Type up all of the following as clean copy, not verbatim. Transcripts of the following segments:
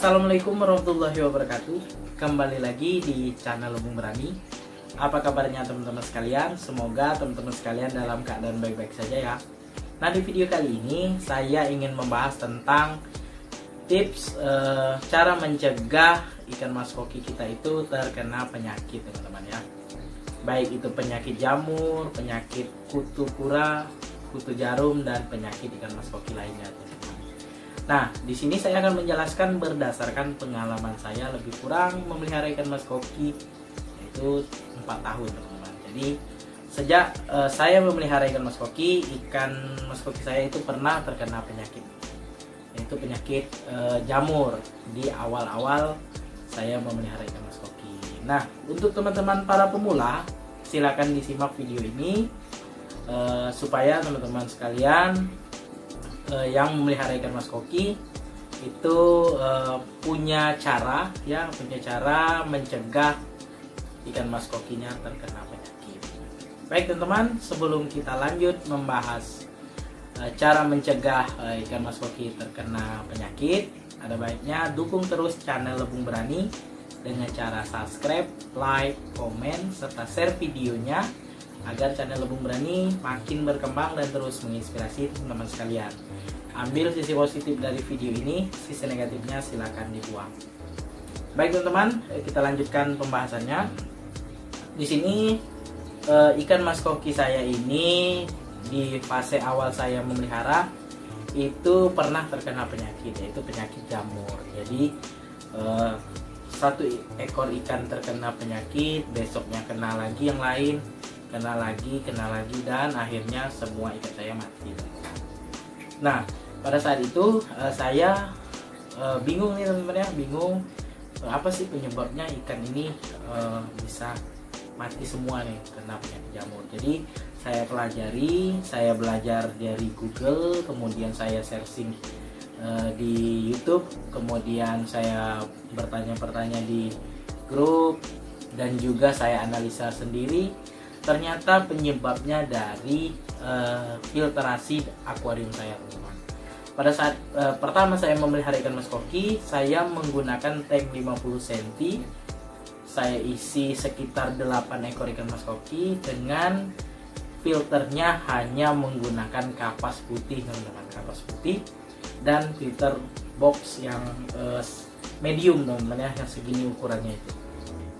Assalamualaikum warahmatullahi wabarakatuh. Kembali lagi di channel Lubung Berani. Apa kabarnya teman-teman sekalian? Semoga teman-teman sekalian dalam keadaan baik-baik saja ya. Nah, di video kali ini saya ingin membahas tentang tips cara mencegah ikan mas koki kita itu terkena penyakit, teman-teman ya. Baik itu penyakit jamur, penyakit kutu kura, kutu jarum, dan penyakit ikan mas koki lainnya. Nah, di sini saya akan menjelaskan berdasarkan pengalaman saya lebih kurang memelihara ikan mas koki, yaitu 4 tahun, teman-teman. Jadi sejak saya memelihara ikan mas koki saya itu pernah terkena penyakit, yaitu penyakit jamur di awal-awal saya memelihara ikan mas koki. Nah, untuk teman-teman para pemula, silakan disimak video ini supaya teman-teman sekalian yang memelihara ikan mas koki itu punya cara mencegah ikan mas kokinya terkena penyakit. Baik teman-teman, sebelum kita lanjut membahas cara mencegah ikan mas koki terkena penyakit, ada baiknya dukung terus channel Lubung Berani dengan cara subscribe, like, komen, serta share videonya agar channel Lubung Berani makin berkembang dan terus menginspirasi teman-teman sekalian. Ambil sisi positif dari video ini, sisi negatifnya silakan dibuang. Baik teman-teman, kita lanjutkan pembahasannya. Di sini ikan mas koki saya ini di fase awal saya memelihara itu pernah terkena penyakit, yaitu penyakit jamur. Jadi satu ekor ikan terkena penyakit, besoknya kena lagi yang lain, kena lagi, dan akhirnya semua ikan saya mati. Nah, pada saat itu saya bingung nih teman-teman ya, bingung apa sih penyebabnya ikan ini bisa mati semua nih kena penyakit jamur. Jadi saya pelajari, saya belajar dari Google, kemudian saya searching di YouTube, kemudian saya bertanya-bertanya di grup, dan juga saya analisa sendiri. Ternyata penyebabnya dari filtrasi akuarium saya, teman-teman. Pada saat pertama saya memelihara ikan mas koki, saya menggunakan tank 50 cm. Saya isi sekitar 8 ekor ikan mas koki dengan filternya hanya menggunakan kapas putih, teman-teman, kapas putih dan filter box yang medium, teman-teman ya, yang segini ukurannya itu.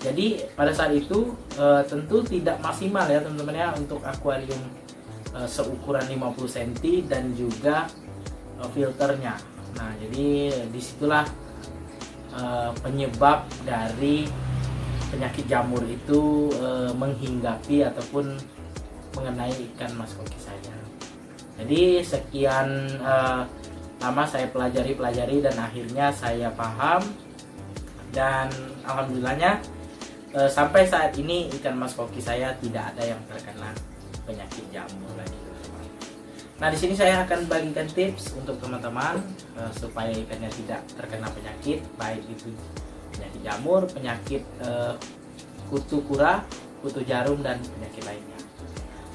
Jadi pada saat itu tentu tidak maksimal ya teman-teman ya untuk akuarium seukuran 50 cm dan juga filternya. Nah, jadi disitulah penyebab dari penyakit jamur itu menghinggapi ataupun mengenai ikan mas koki saya. Jadi sekian lama saya pelajari dan akhirnya saya paham, dan alhamdulillahnya sampai saat ini ikan mas koki saya tidak ada yang terkena penyakit jamur lagi, teman-teman. Nah, di sini saya akan bagikan tips untuk teman-teman supaya ikannya tidak terkena penyakit, baik itu penyakit jamur, penyakit kutu kura, kutu jarum, dan penyakit lainnya.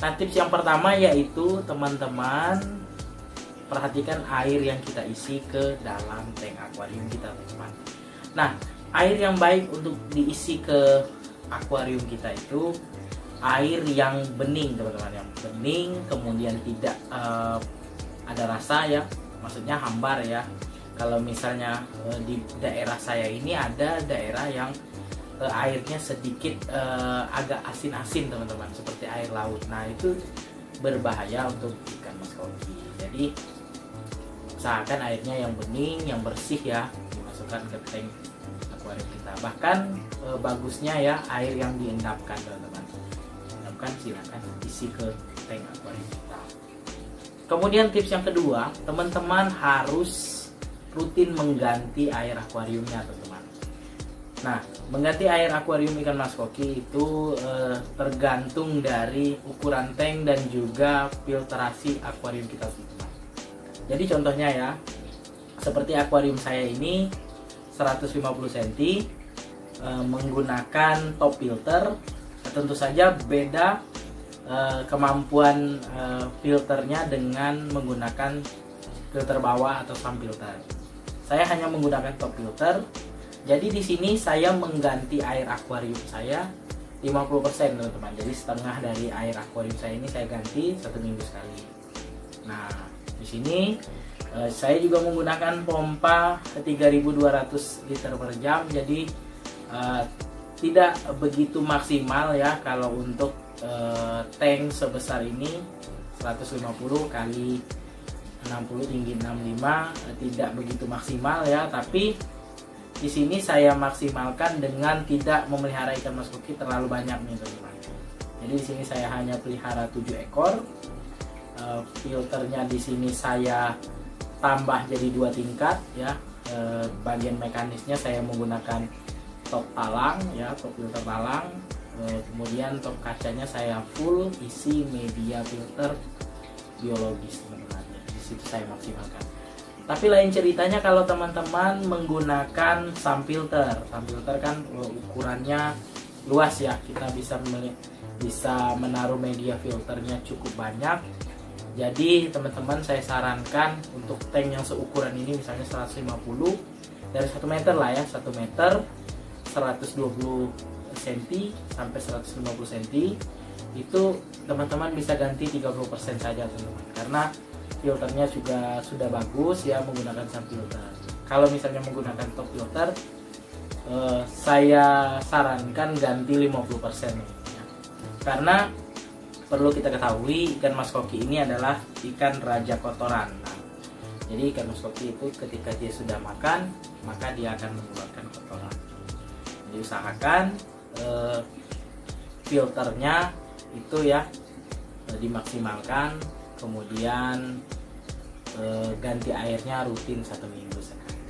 Nah, tips yang pertama yaitu teman-teman perhatikan air yang kita isi ke dalam tank akuarium kita, teman-teman. Nah, air yang baik untuk diisi ke akuarium kita itu air yang bening, teman-teman, yang bening, kemudian tidak ada rasa ya, maksudnya hambar ya. Kalau misalnya di daerah saya ini ada daerah yang airnya sedikit agak asin-asin, teman-teman, seperti air laut. Nah, itu berbahaya untuk ikan mas koki. Jadi usahakan airnya yang bening, yang bersih ya, dimasukkan ke tank akuarium kita. Bahkan bagusnya ya air yang diendapkan, teman-teman. Endapkan, silakan isi ke tank akuarium kita. Kemudian tips yang kedua, teman-teman harus rutin mengganti air akuariumnya, teman-teman. Nah, mengganti air akuarium ikan mas koki itu tergantung dari ukuran tank dan juga filtrasi akuarium kita, teman-teman. Jadi contohnya ya, seperti akuarium saya ini 150 cm menggunakan top filter, tentu saja beda kemampuan filternya dengan menggunakan filter bawah atau sun filter. saya hanya menggunakan top filter. Jadi di sini saya mengganti air akuarium saya 50% teman-teman. Jadi setengah dari air akuarium saya ini saya ganti 1 minggu sekali. Nah, di sini saya juga menggunakan pompa 3200 liter per jam. Jadi tidak begitu maksimal ya kalau untuk tank sebesar ini 150 kali 60 tinggi 65 tidak begitu maksimal ya, tapi di sini saya maksimalkan dengan tidak memelihara ikan mas koki terlalu banyak nih teman-teman. Jadi di sini saya hanya pelihara 7 ekor. Filternya di sini saya tambah jadi 2 tingkat ya. Bagian mekanisnya saya menggunakan top talang ya, top filter talang. Kemudian top kacanya saya full isi media filter biologis teman-teman. Di situ saya maksimalkan. Tapi lain ceritanya kalau teman-teman menggunakan sum filter. Sum filter kan ukurannya luas ya. Kita bisa menaruh media filternya cukup banyak. Jadi teman-teman saya sarankan untuk tank yang seukuran ini misalnya 150 dari 1 meter lah ya, 1 meter 120 cm sampai 150 cm itu teman-teman bisa ganti 30% saja teman-teman, karena filternya juga sudah bagus ya menggunakan sum filter. Kalau misalnya menggunakan top filter saya sarankan ganti 50% ya. Karena perlu kita ketahui ikan mas koki ini adalah ikan raja kotoran. Nah, jadi ikan mas koki itu ketika dia sudah makan maka dia akan mengeluarkan kotoran. Jadi usahakan filternya itu ya dimaksimalkan, kemudian ganti airnya rutin 1 minggu sekali.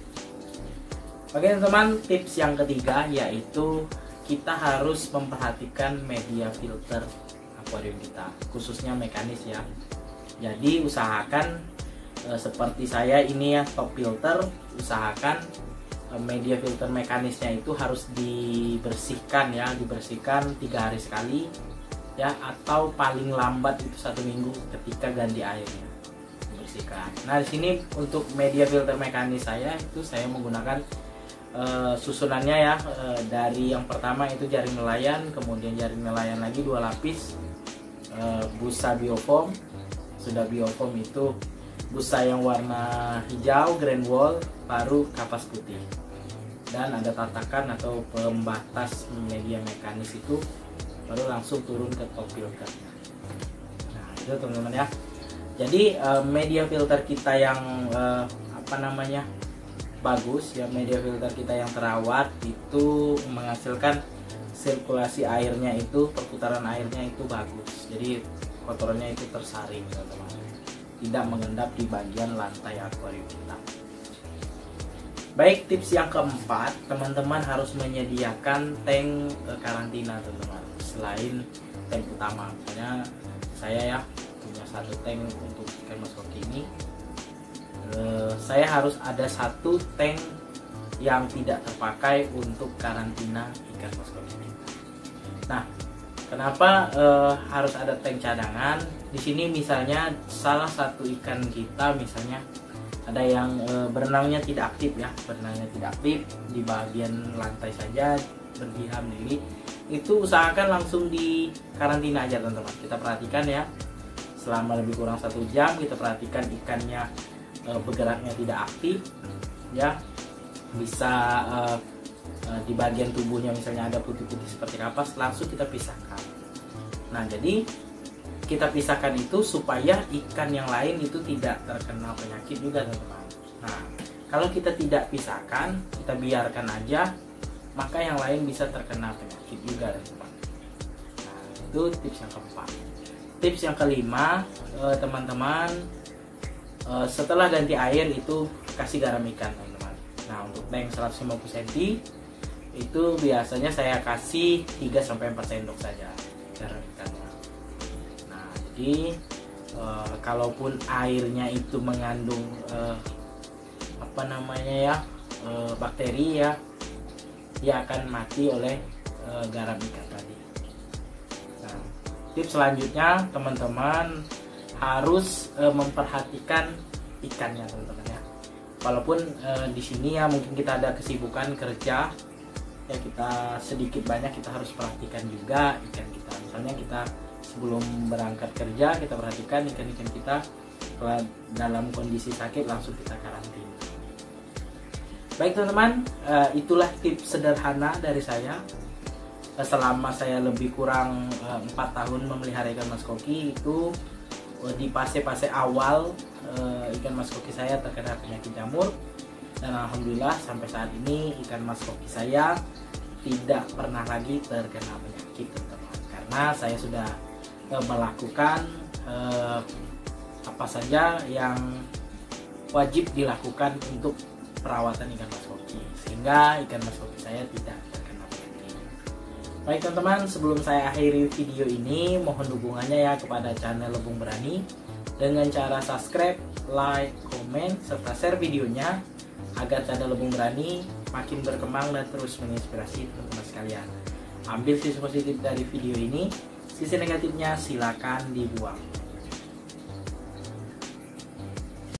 Oke teman-teman, tips yang ketiga yaitu kita harus memperhatikan media filter akuarium kita, khususnya mekanis ya. Jadi usahakan seperti saya ini ya, top filter, usahakan media filter mekanisnya itu harus dibersihkan ya, dibersihkan 3 hari sekali ya, atau paling lambat itu 1 minggu ketika ganti airnya dibersihkan. Nah di sini untuk media filter mekanis saya itu saya menggunakan susunannya ya, dari yang pertama itu jaring nelayan, kemudian jaring nelayan lagi 2 lapis, busa biofoam. Sudah biofoam itu busa yang warna hijau grand wall, baru kapas putih, dan ada tatakan atau pembatas media mekanis itu, baru langsung turun ke top filter. Nah itu teman-teman ya. Jadi media filter kita yang bagus ya, media filter kita yang terawat itu menghasilkan sirkulasi airnya itu, perputaran airnya itu bagus. Jadi kotorannya itu tersaring teman-teman, tidak mengendap di bagian lantai akuarium kita. Baik, tips yang keempat, teman-teman harus menyediakan tank karantina teman-teman selain tank utama. Misalnya saya ya punya 1 tank untuk ikan mas koki ini, saya harus ada 1 tank yang tidak terpakai untuk karantina ikan mas koki. Nah, kenapa harus ada tank cadangan? Di sini misalnya salah satu ikan kita misalnya ada yang berenangnya tidak aktif ya, berenangnya tidak aktif di bagian lantai saja berdiam diri, itu usahakan langsung di karantina aja teman-teman. Kita perhatikan ya selama lebih kurang 1 jam, kita perhatikan ikannya bergeraknya tidak aktif ya, bisa di bagian tubuhnya misalnya ada putih-putih seperti kapas, langsung kita pisahkan. Nah jadi kita pisahkan itu supaya ikan yang lain itu tidak terkena penyakit juga teman-teman. Nah kalau kita tidak pisahkan, kita biarkan aja, maka yang lain bisa terkena penyakit juga teman-teman. Nah itu tips yang keempat. Tips yang kelima, teman-teman, setelah ganti air itu kasih garam ikan teman-teman. Nah untuk tank 150 cm itu biasanya saya kasih 3-4 sendok saja garam ikannya. Nah jadi kalaupun airnya itu mengandung bakteri ya, dia akan mati oleh garam ikan tadi. Nah, tips selanjutnya teman-teman harus memperhatikan ikannya teman-teman ya. Walaupun di sini ya mungkin kita ada kesibukan kerja, ya kita sedikit banyak kita harus perhatikan juga ikan kita. Misalnya kita sebelum berangkat kerja kita perhatikan ikan-ikan kita kalau dalam kondisi sakit langsung kita karantina. Baik teman-teman, itulah tips sederhana dari saya. Selama saya lebih kurang 4 tahun memelihara ikan mas koki, itu di fase-fase awal ikan mas koki saya terkena penyakit jamur, dan alhamdulillah sampai saat ini ikan mas koki saya tidak pernah lagi terkena penyakit teman-teman, karena saya sudah melakukan apa saja yang wajib dilakukan untuk perawatan ikan mas koki, sehingga ikan mas koki saya tidak terkena penyakit. Baik teman-teman, sebelum saya akhiri video ini, mohon dukungannya ya kepada channel Lebung Berani dengan cara subscribe, like, komen, serta share videonya agar channel Lebung Berani makin berkembang dan terus menginspirasi teman-teman sekalian. Ambil sisi positif dari video ini, sisi negatifnya silakan dibuang.